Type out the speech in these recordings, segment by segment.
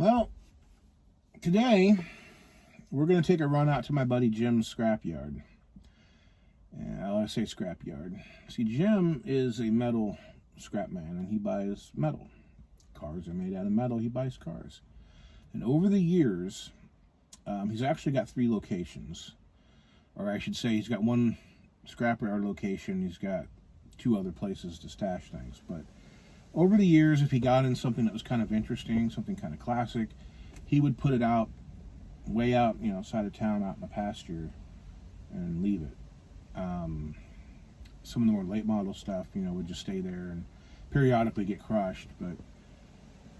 Well, today we're going to take a run out to my buddy Jim's scrapyard. And I say scrapyard. See, Jim is a metal scrap man, and he buys metal. Cars are made out of metal. He buys cars. And over the years, he's actually got 3 locations. Or I should say he's got one scrapyard location. He's got 2 other places to stash things. But over the years, if he got in something that was kind of interesting, something kind of classic, he would put it out, way out, side of town, out in the pasture, and leave it. Some of the more late model stuff, would just stay there and periodically get crushed. But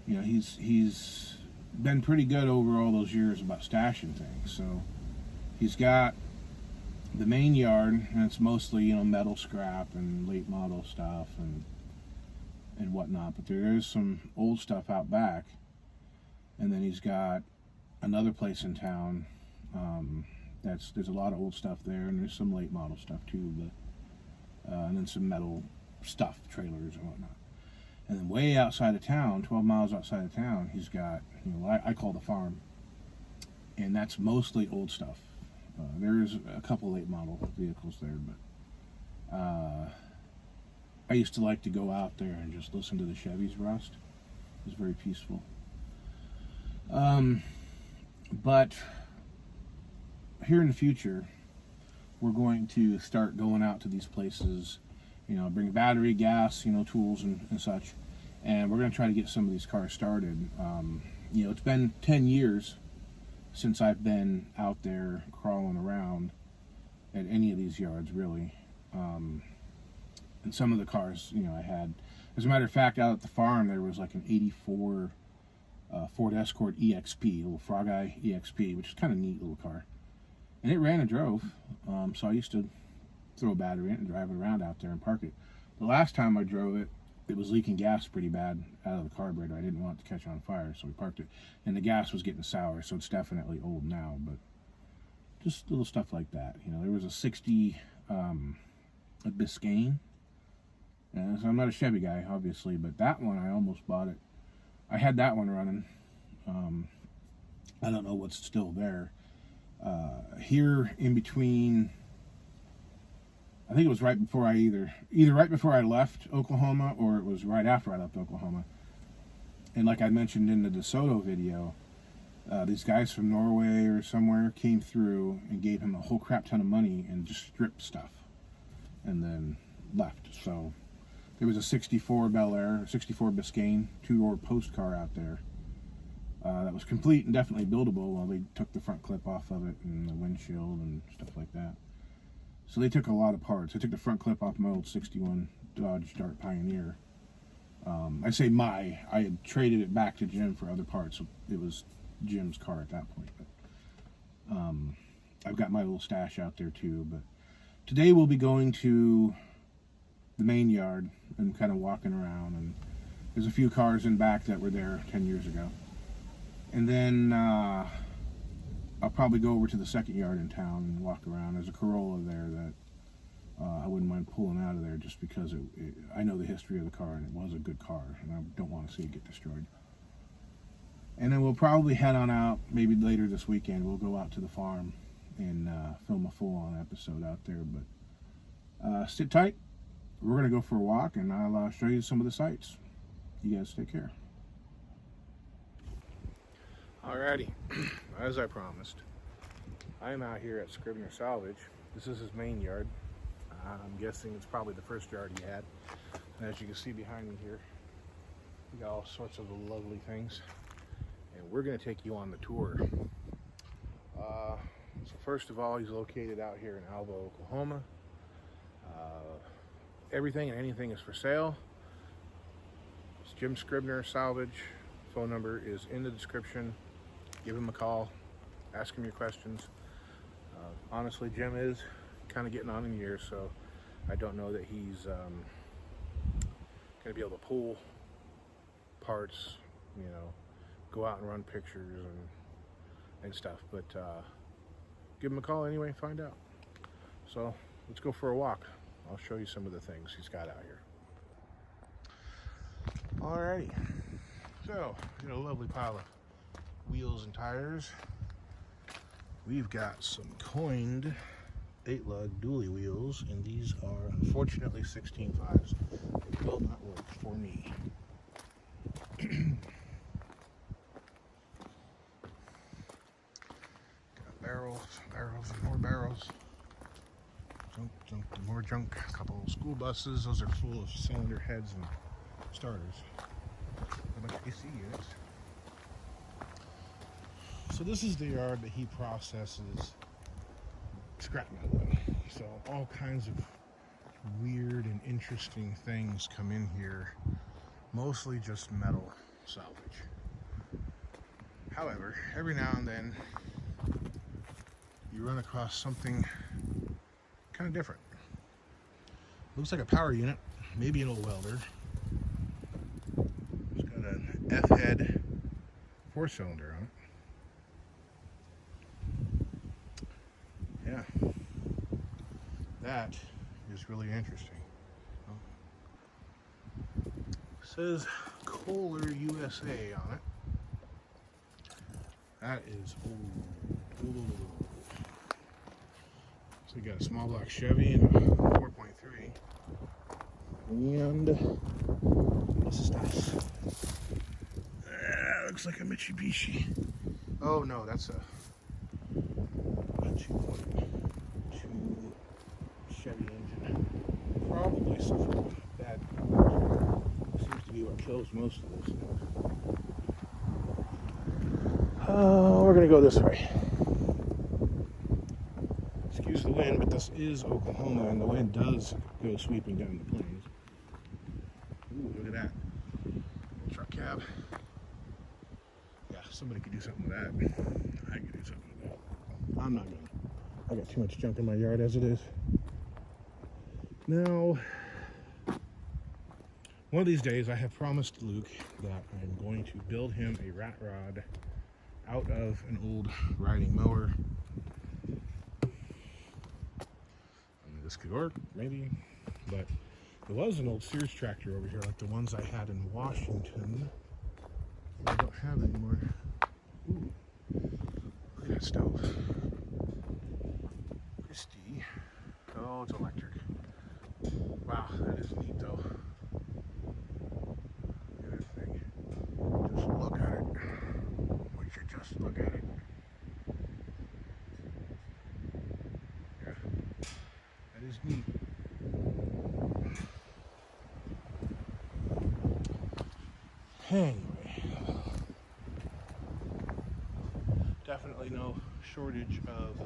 he's been pretty good over all those years about stashing things. So he's got the main yard, and it's mostly metal scrap and late model stuff and whatnot. But there is some old stuff out back, and then he's got another place in town. There's a lot of old stuff there, and there's some late model stuff too. But and then some metal stuff, trailers and whatnot. And then way outside of town, 12 miles outside of town, he's got I call the farm, and that's mostly old stuff. There's a couple late model vehicles there, but I used to like to go out there and just listen to the Chevys rust. It was very peaceful. But here in the future, we're going to start going out to these places, bring battery, gas, tools and such, and we're going to try to get some of these cars started. It's been 10 years since I've been out there crawling around at any of these yards, really. And some of the cars, I had, as a matter of fact, out at the farm, there was like an 84 Ford Escort EXP, a little Frog Eye EXP, which is kind of a neat little car. And it ran and drove, so I used to throw a battery in it and drive it around out there and park it. The last time I drove it, it was leaking gas pretty bad out of the carburetor. I didn't want it to catch on fire, so we parked it. And the gas was getting sour, so it's definitely old now, but just little stuff like that. There was a 60 a Biscayne. And so I'm not a Chevy guy, obviously, but that one, I almost bought it. I had that one running. I don't know what's still there. Here in between, I think it was right before I either right before I left Oklahoma, or it was right after I left Oklahoma. And like I mentioned in the DeSoto video, these guys from Norway or somewhere came through and gave him a whole crap ton of money and just stripped stuff and then left. So there was a 64 Bel Air, 64 Biscayne, 2-door post car out there. That was complete and definitely buildable. Well, they took the front clip off of it and the windshield and stuff like that. So they took a lot of parts. I took the front clip off my old 61 Dodge Dart Pioneer. I had traded it back to Jim for other parts. So it was Jim's car at that point. But I've got my little stash out there too. But today we'll be going to the main yard and kind of walking around. And there's a few cars in back that were there 10 years ago. And then I'll probably go over to the second yard in town and walk around. There's a Corolla there that I wouldn't mind pulling out of there just because I know the history of the car, and it was a good car, and I don't want to see it get destroyed. And then we'll probably head on out, maybe later this weekend. We'll go out to the farm and film a full-on episode out there. But sit tight. We're going to go for a walk, and I'll show you some of the sights. You guys take care. Alrighty, as I promised, I am out here at Scrivener Salvage. This is his main yard. I'm guessing it's probably the first yard he had. And as you can see behind me here, we got all sorts of lovely things. And we're going to take you on the tour. So first of all, he's located out here in Alva, Oklahoma. Everything and anything is for sale. It's Jim Scribner Salvage. Phone number is in the description. Give him a call, ask him your questions. Honestly, Jim is kind of getting on in years, so I don't know that he's going to be able to pull parts, go out and run pictures and stuff. But give him a call anyway and find out. So let's go for a walk. I'll show you some of the things he's got out here. Alrighty. So, a lovely pile of wheels and tires. We've got some coined 8-lug dually wheels, and these are unfortunately 16.5s. They will not work for me. Got barrels, and more barrels. Junk, and more junk. A couple of school buses. Those are full of cylinder heads and starters. A bunch of AC units. So this is the yard that he processes scrap metal in. So all kinds of weird and interesting things come in here. Mostly just metal salvage. However, every now and then you run across something kind of different. Looks like a power unit, maybe an old welder. It's got an F-head 4-cylinder on it. Yeah, that is really interesting. It says Kohler USA on it. That is old. So we got a small block Chevy and a 4.3. And what's this stuff? Looks like a Mitsubishi. Oh no, that's a 2.2 Chevy engine. Probably suffered bad power. Seems to be what kills most of those things. We're gonna go this way. Excuse the wind, but this is Oklahoma, and the wind does go sweeping down the plains. Ooh, look at that. Truck cab. Yeah, somebody could do something with that. I could do something with that. I'm not gonna. I got too much junk in my yard as it is. Now, one of these days I have promised Luke that I'm going to build him a rat rod out of an old riding mower. This could work, maybe, but there was an old Sears tractor over here, like the ones I had in Washington. I don't have anymore. Ooh, look at that stove. Christy. Oh, it's electric. Wow, that is neat though. Look at that thing. Just look at it. Would you just look at it? Yeah. That is neat. Anyway, definitely no shortage of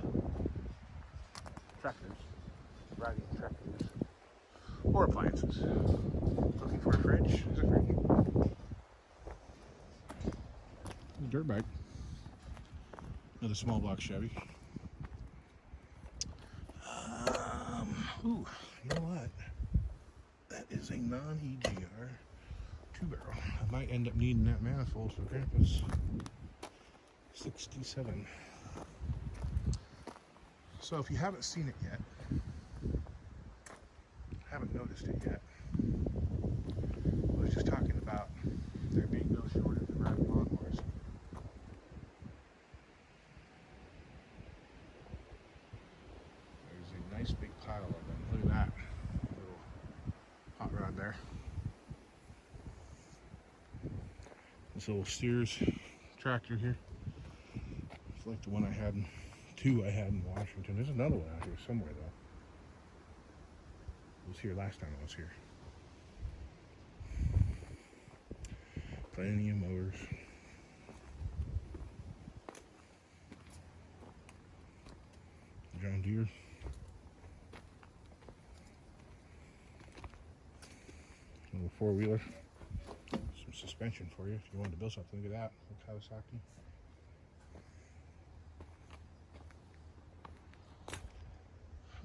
tractors, riding tractors, or appliances. Looking for a fridge? There's a fridge. A dirt bike. Another small block Chevy. Ooh, you know what? That is a non-EGR 2-barrel. I might end up needing that manifold for Grandpa's 67. So if you haven't seen it yet, haven't noticed it yet, I was just talking about there being no shortage of riding lawnmowers. There's a nice big pile of them. Look at that little hot rod there. This little Sears tractor here. It's like the one I had, two I had in Washington. There's another one out here somewhere though. It was here last time I was here. Plenty of mowers. John Deere. Little 4-wheeler. Some suspension for you if you wanted to build something. Look at that. Kawasaki.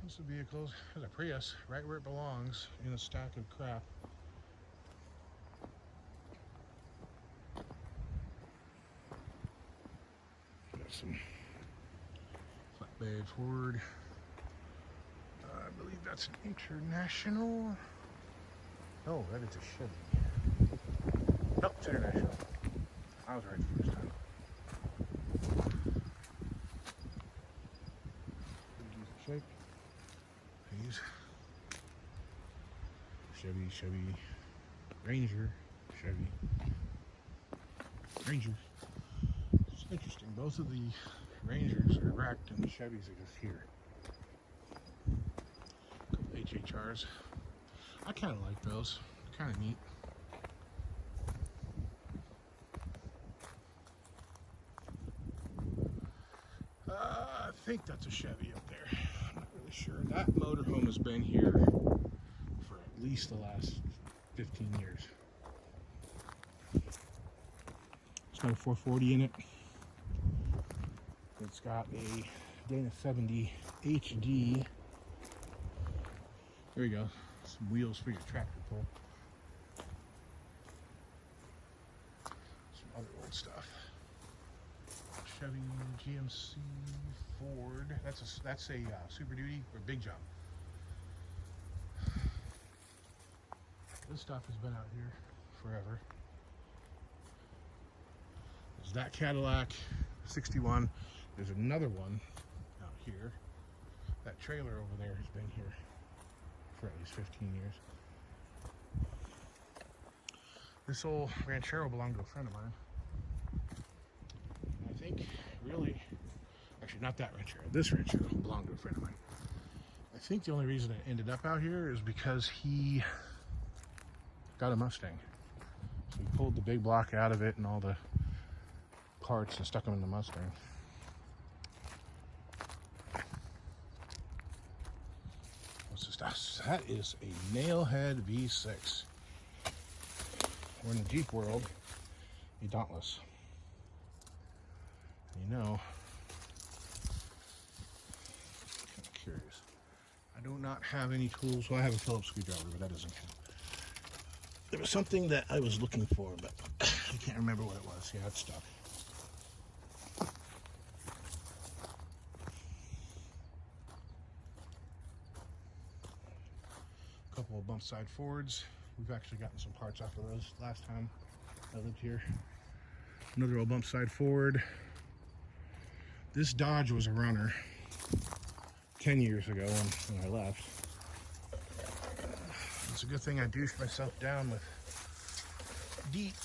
Those are vehicles. There's a Prius right where it belongs in a stack of crap. Got some flatbed Ford. I believe that's an International. No, that is a Chevy. Nope, it's International. I was right the first time. Chevy, Ranger, Chevy, Ranger. It's interesting. Both of the Rangers are wrecked and the Chevys are just here. A couple HHRs. I kind of like those. They're kind of neat. I think that's a Chevy up there. I'm not really sure. That motorhome has been here for at least the last 15 years. It's got a 440 in it. It's got a Dana 70 HD. There you go. Some wheels for your tractor pull. Some other old stuff. Chevy, GMC, Ford. That's a Super Duty or Big Job. This stuff has been out here forever. There's that Cadillac 61. There's another one out here. That trailer over there has been here for at least 15 years. This old Ranchero belonged to a friend of mine. I think, really, actually not that Ranchero. This Ranchero belonged to a friend of mine. I think the only reason it ended up out here is because he got a Mustang. So he pulled the big block out of it and all the parts and stuck them in the Mustang. What's this stuff? That is a Nailhead V6. Or in the Jeep world, a Dauntless. You know, I'm kind of curious. I do not have any tools. Well, I have a Phillips screwdriver, but that doesn't count. There was something that I was looking for, but I can't remember what it was. Yeah, it's stuck. A couple of bump side Fords. We've actually gotten some parts off of those last time I lived here. Another old bump side Ford. This Dodge was a runner 10 years ago when I left. It's a good thing I douched myself down with DEET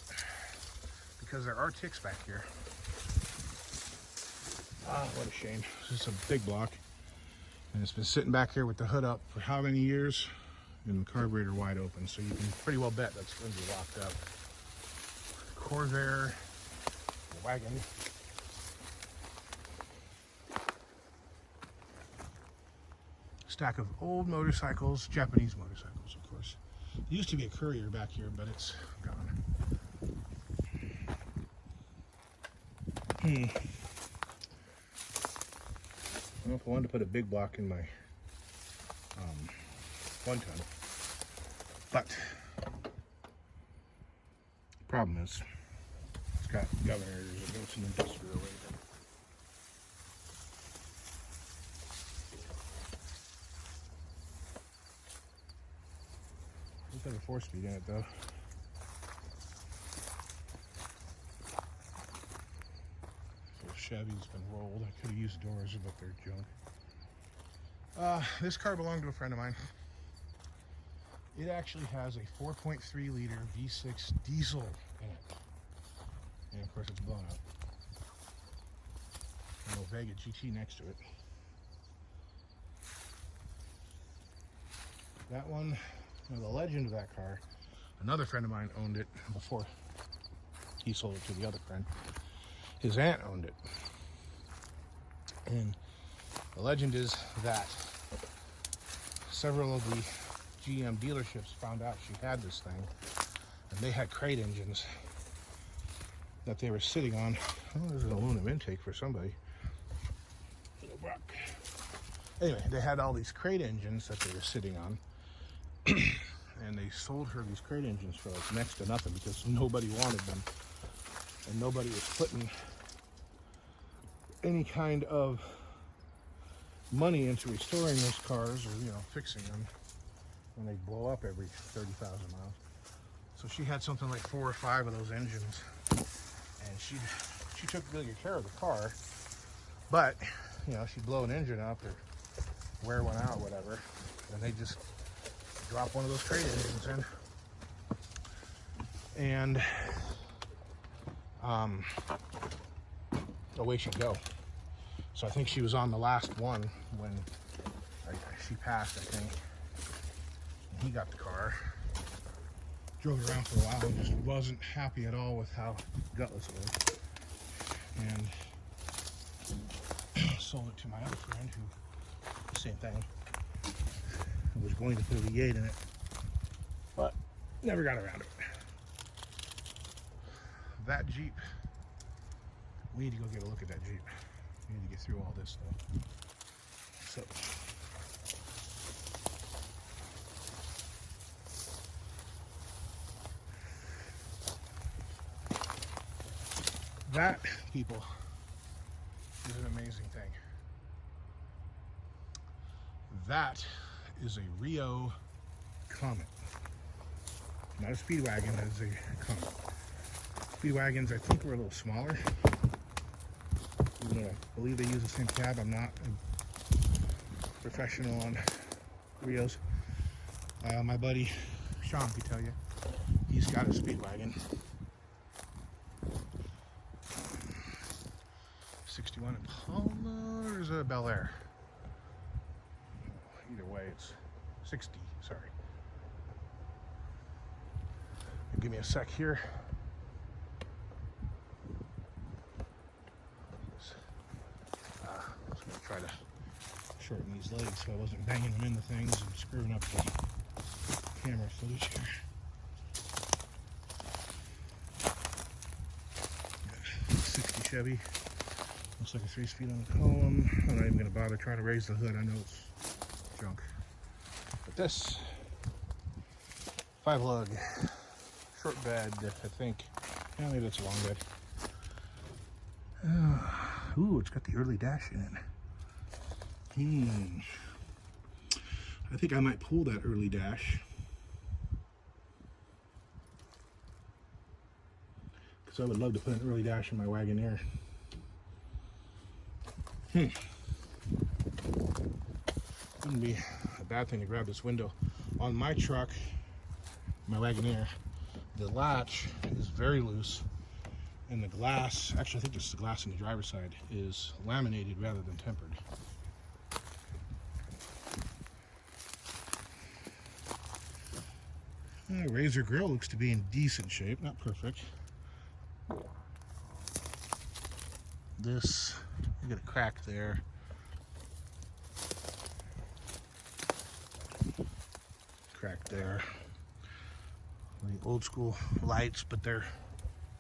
because there are ticks back here. Ah, what a shame. This is a big block. And it's been sitting back here with the hood up for how many years? And the carburetor wide open. So you can pretty well bet that's going to be locked up. Corvair, wagon. Stack of old motorcycles, Japanese motorcycles, of course. There used to be a Courier back here, but it's gone. I don't know if I wanted to put a big block in my 1 ton, but the problem is it's got governors and it's an industrial rating. It does have a 4-speed in it though. So Chevy's been rolled. I could have used doors, but they're junk. This car belonged to a friend of mine. It actually has a 4.3 liter V6 diesel in it. And of course it's blown up. A little Vega GT next to it. That one, now the legend of that car, another friend of mine owned it before he sold it to the other friend. His aunt owned it. And the legend is that several of the GM dealerships found out she had this thing, and they had crate engines that they were sitting on. Oh, there's an aluminum intake for somebody. Little rock. Anyway, they had all these crate engines that they were sitting on, and they sold her these crate engines for like next to nothing because nobody wanted them, and nobody was putting any kind of money into restoring those cars or, you know, fixing them when they blow up every 30,000 miles. So she had something like 4 or 5 of those engines, and she took really good care of the car, but, you know, she'd blow an engine up or wear one out or whatever, and they just drop one of those trade engines in, and away she'd go. So I think she was on the last one when she passed, I think. And he got the car, drove it around for a while, and just wasn't happy at all with how gutless it was. And sold it to my other friend who, same thing, was going to put a V8 in it, but never got around to it. That Jeep, we need to go get a look at that Jeep. We need to get through all this though. So, that, people, is an amazing thing. That is a Rio Comet. Not a Speedwagon, that is a Comet. Speedwagons, I think, were a little smaller. I believe they use the same cab. I'm not a professional on Rios. My buddy Sean can tell you. He's got a Speedwagon. 61 Impala, or is it a Bel Air? Either way, it's 60, sorry. Give me a sec here. I was going to try to shorten these legs so I wasn't banging them into things and screwing up the camera footage here. 60 Chevy. Looks like a 3-speed on the column. I'm not even going to bother trying to raise the hood. I know it's junk. But this 5-lug short bed, I think. Yeah, maybe it's a long bed. Ooh, it's got the early dash in it. I think I might pull that early dash, because I would love to put an early dash in my Wagoneer. Wouldn't be a bad thing to grab this window. On my truck, my Wagoneer, the latch is very loose, and the glass, actually I think it's the glass on the driver's side, is laminated rather than tempered. Razor grill looks to be in decent shape, not perfect. This, you got a crack there. Crack there. The old school lights, but they're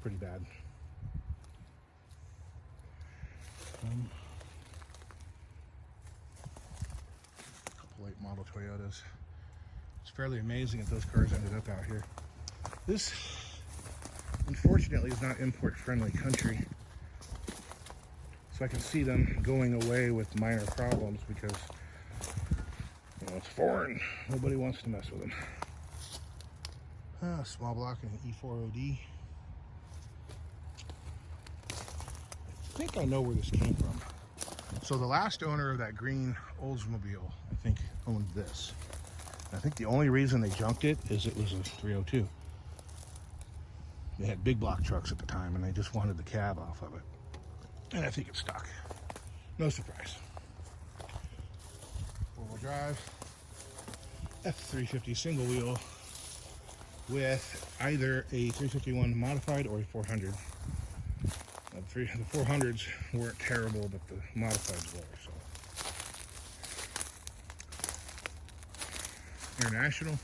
pretty bad. A couple late model Toyotas. It's fairly amazing that those cars ended up out here. This, unfortunately, is not import-friendly country. So I can see them going away with minor problems because, you know, it's foreign. Nobody wants to mess with them. Small block and an E4OD. I think I know where this came from. So the last owner of that green Oldsmobile, I think, owned this. I think the only reason they junked it is it was a 302. They had big block trucks at the time, and they just wanted the cab off of it. And I think it's stuck. No surprise. Four-wheel drive, F350 single wheel with either a 351 modified or a 400. The 400s weren't terrible, but the modifieds were. So. International.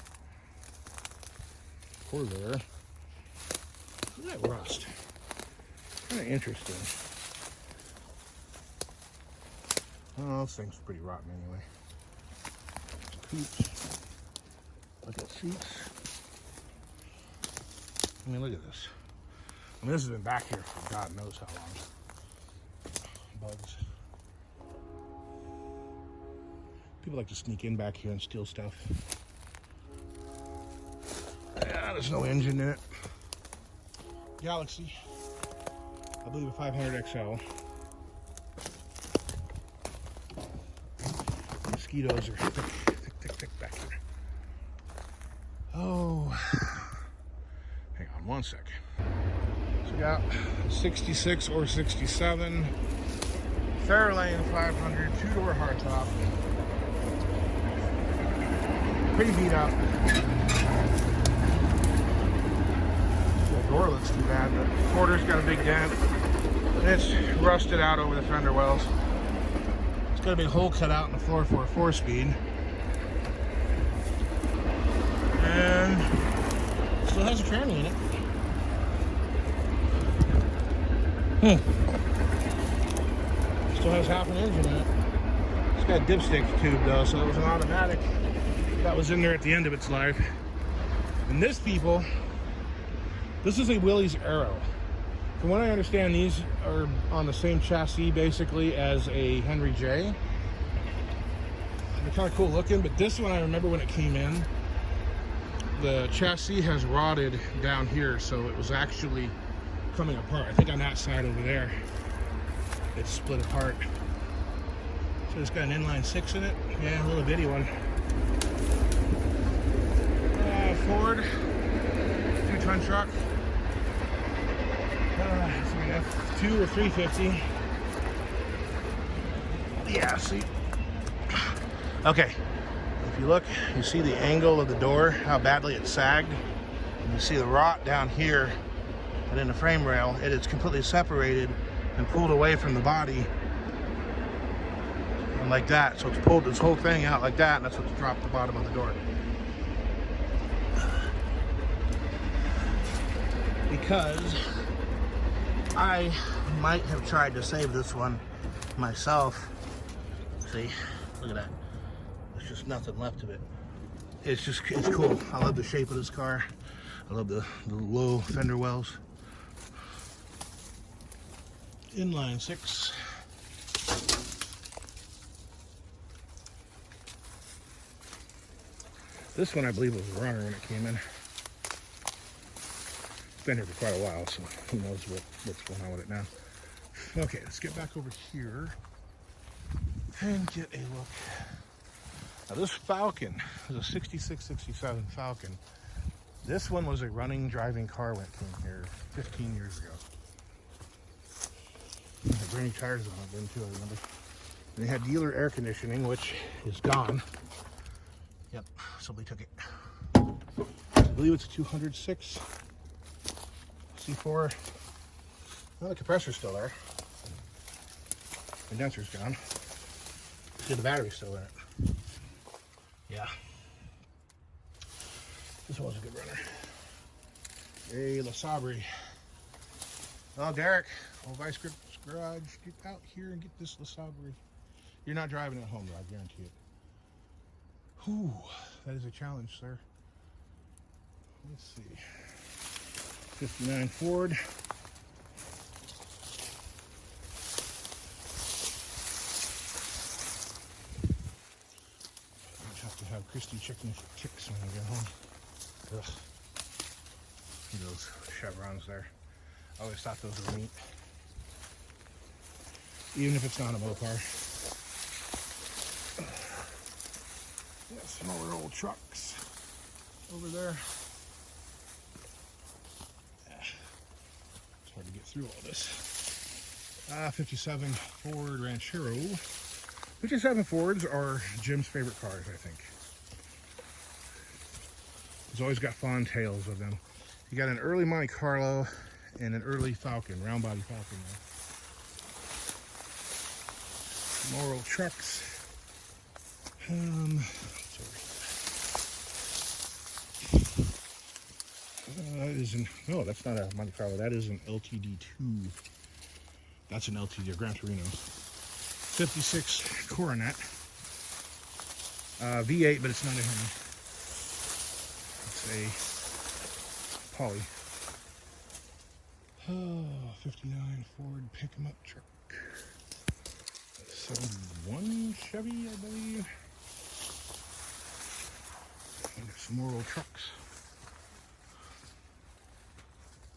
Corvair. Look at that rust. Kind of interesting. Oh, this thing's pretty rotten anyway. Coops. Look at seats. I mean, look at this. I mean, this has been back here for God knows how long. Bugs. People like to sneak in back here and steal stuff. Yeah, there's no engine in it. Galaxy. I believe a 500 XL. Mosquitoes are thick back here. Oh, hang on one second. So we got 66 or 67 Fairlane 500 2-door hardtop. Pretty beat up. The door looks too bad, but the quarter's got a big dent. It's rusted out over the fender wells. It's got a big hole cut out in the floor for a 4-speed. And still has a tranny in it. Still has half an engine in it. It's got a dipstick tube though, so it was an automatic that was in there at the end of its life. And this, people, this is a Willy's Arrow. From what I understand, these are on the same chassis basically as a Henry J. They're kind of cool looking, but this one, I remember when it came in, the chassis has rotted down here, so it was actually coming apart. I think on that side over there, it's split apart. So it's got an inline 6 in it. Yeah, a little bitty one. Ford 2-ton truck. So we have 2 or 350. Yeah, see. Okay. If you look, you see the angle of the door, how badly it's sagged. And you see the rot down here and in the frame rail. It is completely separated and pulled away from the body. And like that. So it's pulled this whole thing out like that, and that's what's dropped the bottom of the door. Because I might have tried to save this one myself. See, look at that. There's just nothing left of it. It's cool. I love the shape of this car. I love the low fender wells. Inline 6. This one I believe was a runner when it came in. It's been here for quite a while, so who knows what's going on with it now. Okay, let's get back over here and get a look. Now this Falcon is a 66, 67 Falcon. This one was a running, driving car when it came here 15 years ago. They had brand new tires on it then too, I remember. And they had dealer air conditioning, which is gone. Yep, somebody took it. I believe it's a 206 C4. Well, the compressor's still there. Condenser's gone. See, the battery's still in it. Yeah. This was a good runner. Hey, La Sabri. Oh, Derek, old Vice Grip's garage. Get out here and get this La Sabri. You're not driving it home, I guarantee it. Whew, that is a challenge, sir. Let's see. 59 Ford. I have to have Christy chicken kicks when I get home. Ugh. See those chevrons there. I always thought those were neat. Even if it's not a Mopar. Yeah, some more old trucks over there. It's hard to get through all this. 57 Ford Ranchero. 57 Fords are Jim's favorite cars, I think. He's always got fond tales of them. He got an early Monte Carlo and an early Falcon, round body Falcon there. More old trucks. That is an, no, that's not a Monte Carlo. That is an LTD2. That's an LTD, a Gran Torino. 56 Coronet. V8, but it's not a Hemi. It's a Poly. Oh, 59 Ford pick-em-up truck. 71 Chevy, I believe. And there's some more old trucks.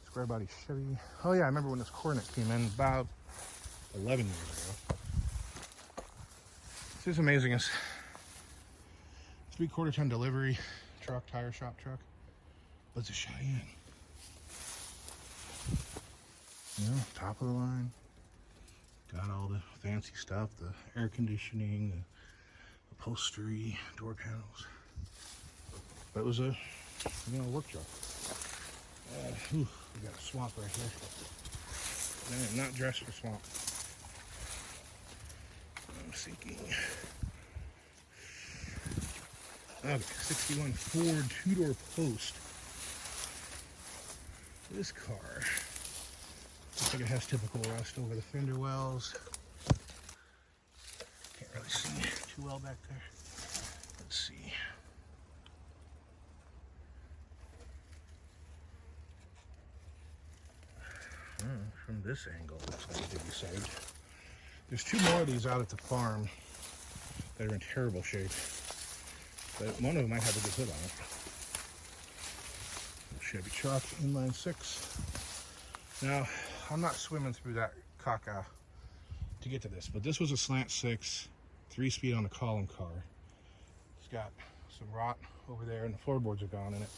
Square body Chevy. Oh yeah, I remember when this Coronet came in about 11 years ago. This is amazing. It's 3/4 ton delivery truck, tire shop truck. But it's a Cheyenne. You know, top of the line. Got all the fancy stuff, the air conditioning, the upholstery, door panels. But it was a, you know, work truck. We got a swamp right here. Man, not dressed for swamp. I'm sinking. Okay, 61 Ford two-door post. This car looks like it has typical rust over the fender wells. Can't really see too well back there. Let's see. From this angle, it looks like it did be saved. There's two more of these out at the farm that are in terrible shape. But one of them might have a good hood on it. Chevy truck, inline 6. Now, I'm not swimming through that caca to get to this, but this was a slant 6, 3-speed on the column car. It's got some rot over there, and the floorboards are gone in it.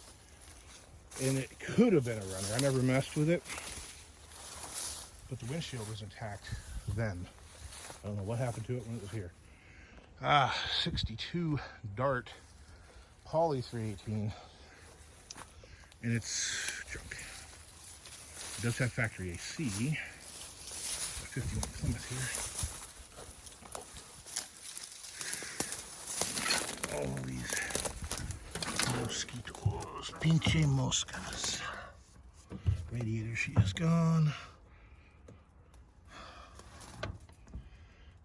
And it could have been a runner. I never messed with it, but the windshield was intact then. I don't know what happened to it when it was here. 62 Dart Poly 318, and it's junk. It does have factory AC. 51 Plymouth here. All these mosquitoes, pinche moscas. Radiator sheet is gone.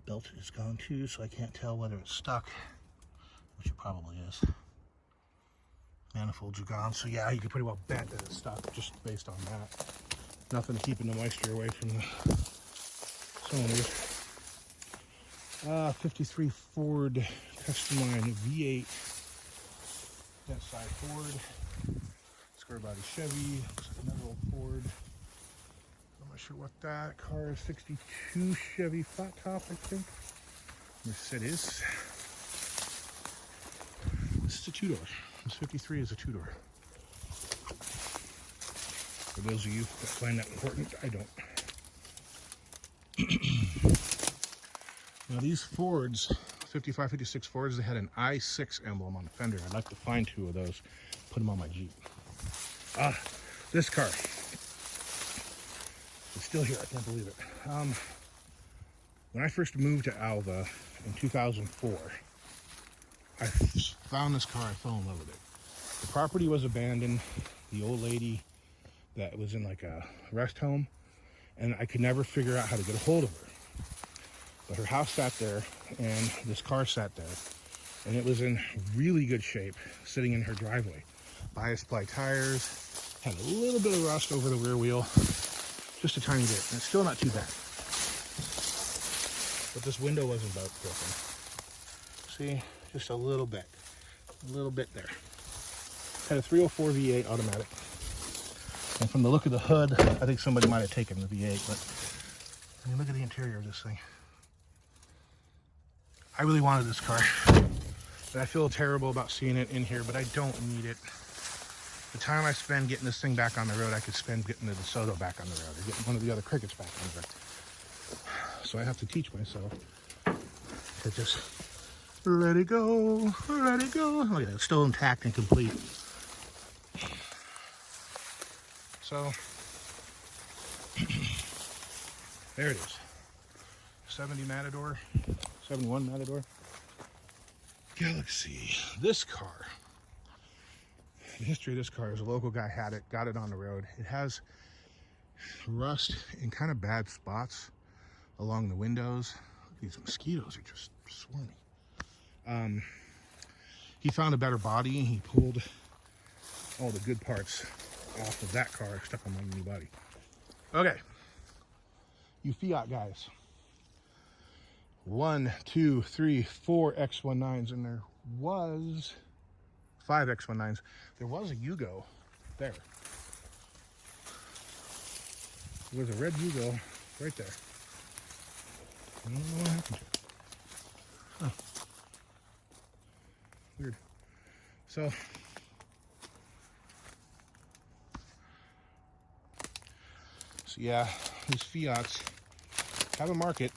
Belt is gone too, so I can't tell whether it's stuck, which it probably is. Manifolds are gone, so yeah, you could pretty well bet that it's stuck just based on that. Nothing keeping the moisture away from the cylinders. 53 Ford Custom Line V8. That side Ford. Square body Chevy. Looks like another old Ford. I'm not sure what that car is. 62 Chevy flat top, I think. Mercedes. This is a two-door. This 53 is a two-door. For those of you that find that important, I don't. Now these Fords, 55, 56 Fords, they had an I6 emblem on the fender. I'd like to find two of those, put them on my Jeep. This car. It's still here, I can't believe it. When I first moved to Alva in 2004, I found this car, I fell in love with it. The property was abandoned. The old lady that was in like a rest home, and I could never figure out how to get a hold of her. But her house sat there, and this car sat there, and it was in really good shape, sitting in her driveway. Bias ply tires, had a little bit of rust over the rear wheel, just a tiny bit, and it's still not too bad. But this window wasn't about broken. See, just a little bit there. Had a 304 V8 automatic. And from the look of the hood, I think somebody might have taken the V8, but I mean, look at the interior of this thing. I really wanted this car, and I feel terrible about seeing it in here, but I don't need it. The time I spend getting this thing back on the road, I could spend getting the DeSoto back on the road, or getting one of the other Crickets back on the road. So I have to teach myself to just let it go, let it go. Oh yeah, it's still intact and complete. So, there it is. 70 Matador, 71 Matador. Galaxy. This car, the history of this car is a local guy had it, got it on the road. It has rust in kind of bad spots along the windows. These mosquitoes are just swarmy. He found a better body, and he pulled all the good parts off of that car, stuck them on the new body. Okay, you Fiat guys. 1, 2, 3, 4 X19s, and there was 5 X19s. There was a Yugo there. There was a red Yugo right there. I don't know what happened to it. Huh. Weird. So, So yeah, these Fiats have a market.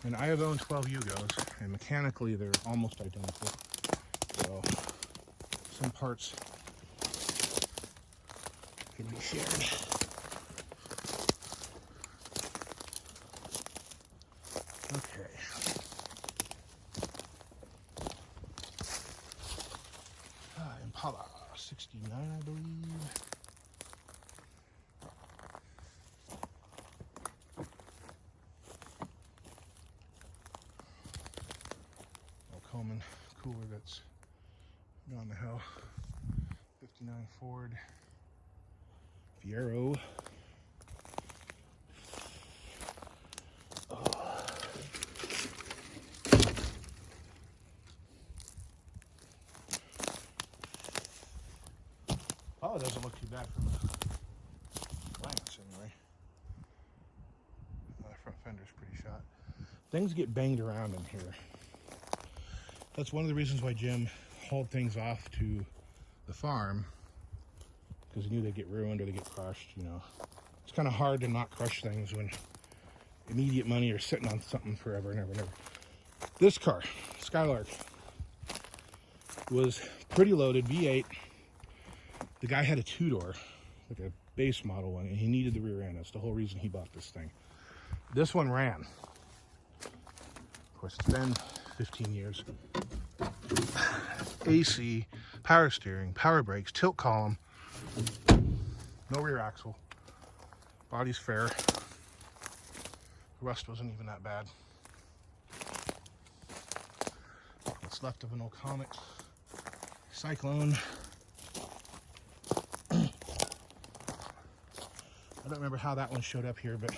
And I have owned 12 Yugos, and mechanically they're almost identical. So some parts can be shared. Okay. Impala 69, I believe. Comet cooler that's gone to hell. 59 Ford Fiero. Oh, it doesn't look too bad from a glance anyway. The front fender's pretty shot. Things get banged around in here. That's one of the reasons why Jim hauled things off to the farm, because he knew they'd get ruined or they get crushed, you know. It's kind of hard to not crush things when immediate money are sitting on something forever and ever and ever. This car, Skylark, was pretty loaded, V8. The guy had a two-door, like a base model one, and he needed the rear end. That's the whole reason he bought this thing. This one ran. Of course, it's been 15 years. AC, power steering, power brakes, tilt column, no rear axle, body's fair, rust wasn't even that bad. What's left of an old Comet Cyclone. I don't remember how that one showed up here, but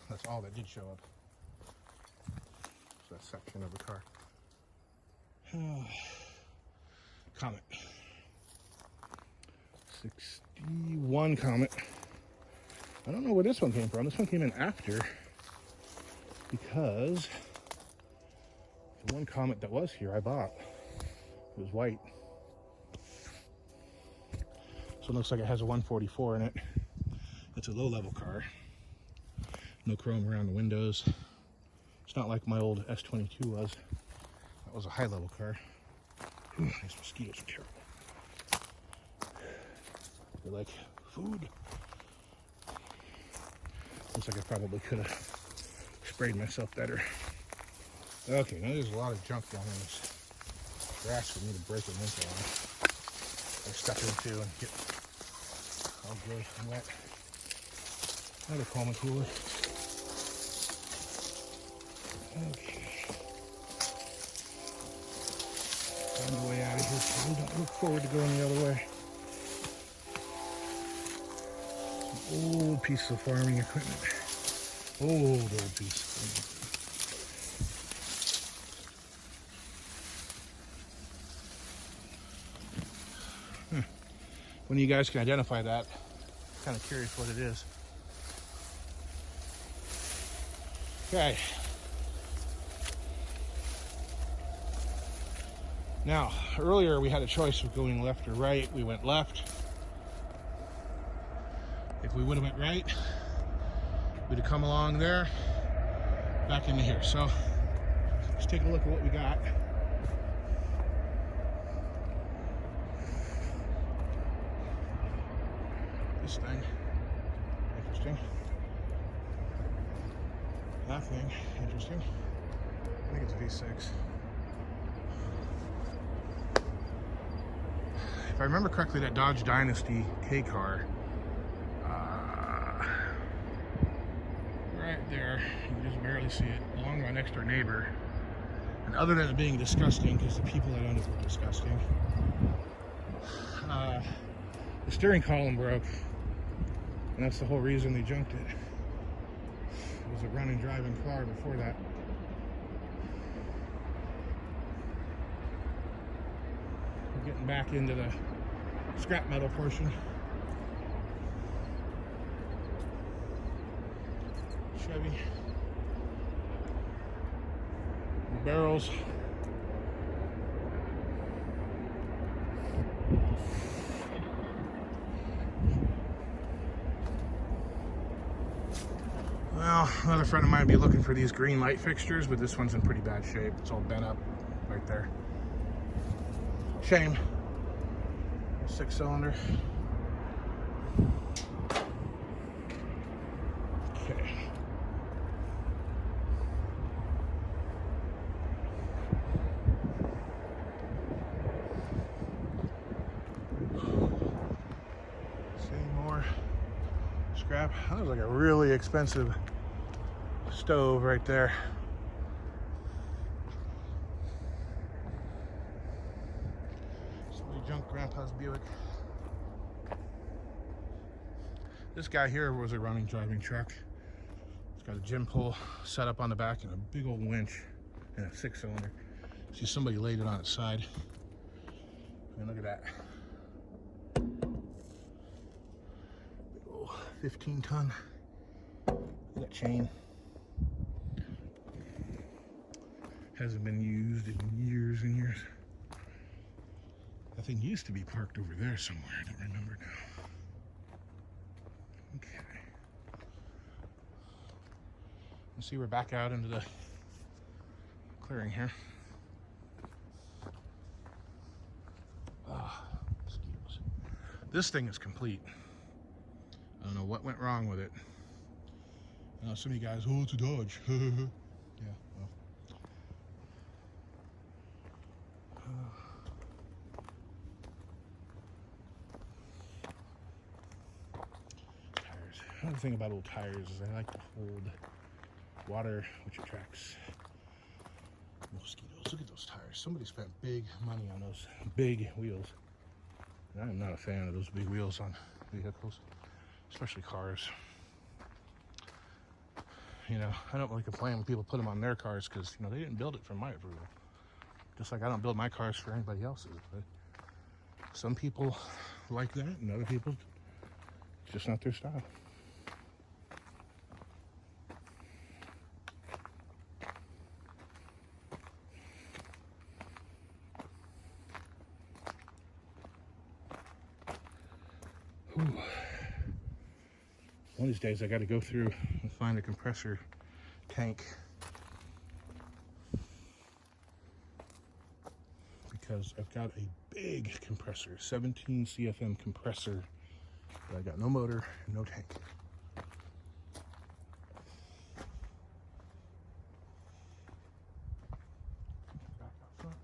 that's all that did show up. That section of the car. Comet 61 Comet. I don't know where this one came from. This one came in after, because the one Comet that was here I bought. It was white. So it looks like it has a 144 in it. It's a low-level car. No chrome around the windows. It's not like my old S22 was. That was a high-level car. Ooh, these mosquitoes are terrible. They're like food. Looks like I probably could have sprayed myself better. Okay, now there's a lot of junk down in this grass for me to break a winter on. I step into and get all gray and wet. Another Comet cooler. Okay. Find a way out of here so we don't look forward to going the other way. Some old piece of farming equipment. Old piece of farming. When you guys can identify that, I'm kind of curious what it is. Okay. Now, earlier we had a choice of going left or right. We went left. If we would have went right, we'd have come along there, back into here. So, let's take a look at what we got. This thing, interesting. That thing, interesting. I think it's a V6. If I remember correctly, that Dodge Dynasty K car, right there, you can just barely see it, along my next door neighbor. And other than it being disgusting, because the people that owned it were disgusting, the steering column broke, and that's the whole reason they junked it. It was a running, driving car before that. We're getting back into the scrap metal portion. Chevy. The barrels. Well, another friend of mine would be looking for these green light fixtures, but this one's in pretty bad shape. It's all bent up right there. Shame. 6-cylinder. Okay. See more scrap. That was like a really expensive stove right there. Somebody junked Grandpa's Buick. This guy here was a running driving truck. It's got a gym pole set up on the back and a big old winch and a 6-cylinder. See, somebody laid it on its side. And look at that. Big old 15-ton. Look at that chain. Hasn't been used in years and years. That thing used to be parked over there somewhere. I don't remember now. Okay. You see, we're back out into the clearing here. Mosquitoes. This thing is complete. I don't know what went wrong with it. I know some of you guys, oh, it's a Dodge. Yeah, well. Tires. Another thing about old tires is they like to hold water, which attracts mosquitoes. Look at those tires. Somebody spent big money on those big wheels. And I'm not a fan of those big wheels on vehicles, especially cars. You know, I don't really complain when people put them on their cars because, you know, they didn't build it for my approval. Just like I don't build my cars for anybody else's. But some people like that, and other people, it's just not their style. Whew. One of these days I got to go through and find a compressor tank, because I've got a big compressor, 17 CFM compressor, but I got no motor and no tank. Back up front.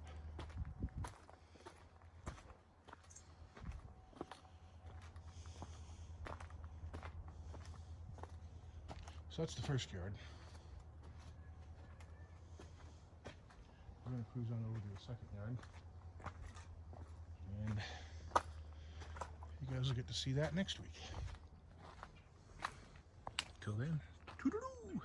So that's the first yard. We're going to cruise on over to the second yard. And you guys will get to see that next week. Till then, toodaloo!